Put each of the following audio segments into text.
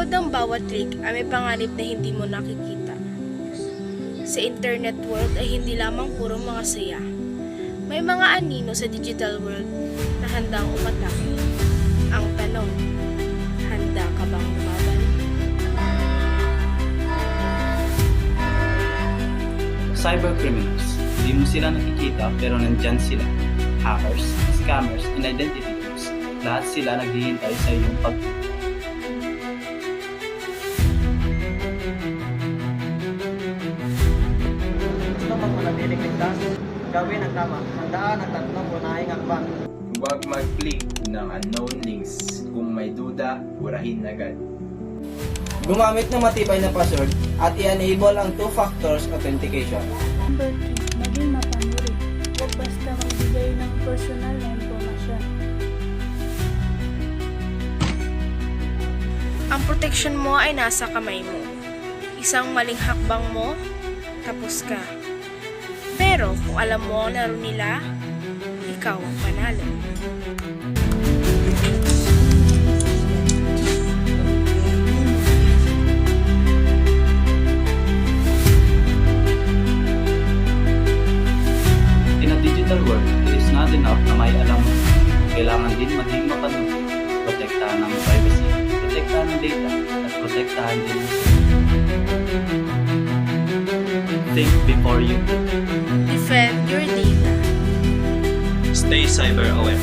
likod ng bawat trick ay may panganib na hindi mo nakikita. Sa internet world ay hindi lamang puro mga saya. May mga anino sa digital world na handang umatake. Ang tanong, handa ka bang lumaban? Cybercriminals. Hindi mo sila nakikita pero nandyan sila. Hackers, scammers, and identity thieves. Lahat sila naghihintay sa iyong pagtulong. Gusto mo manatiling ligtas? Gawin ang tama. Handaan ang tatlong unahing hakbang. Huwag mag-click ng unknown links. Kung may duda, burahin agad. Gumamit ng matibay na password at i-enable ang two-factors authentication. Number 3, maging mapanuri. Huwag basta magbigay ng personal na impormasyon. Ang protection mo ay nasa kamay mo. Isang maling hakbang mo, tapos ka. Pero kung alam mo ang laro nila, ikaw ang panalo. In a digital world, it is not enough na may alam mo. Kailangan din maging mapanuri. Protektahan ang privacy, protektahan ang data, at protektahan din ang think before you click. Defend your data. Stay cyber aware.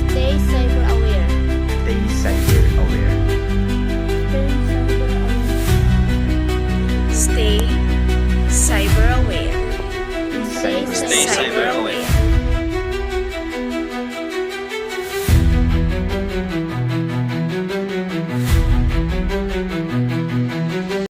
Stay cyber aware. Stay cyber aware. Stay cyber aware. Stay cyber aware. Stay cyber aware.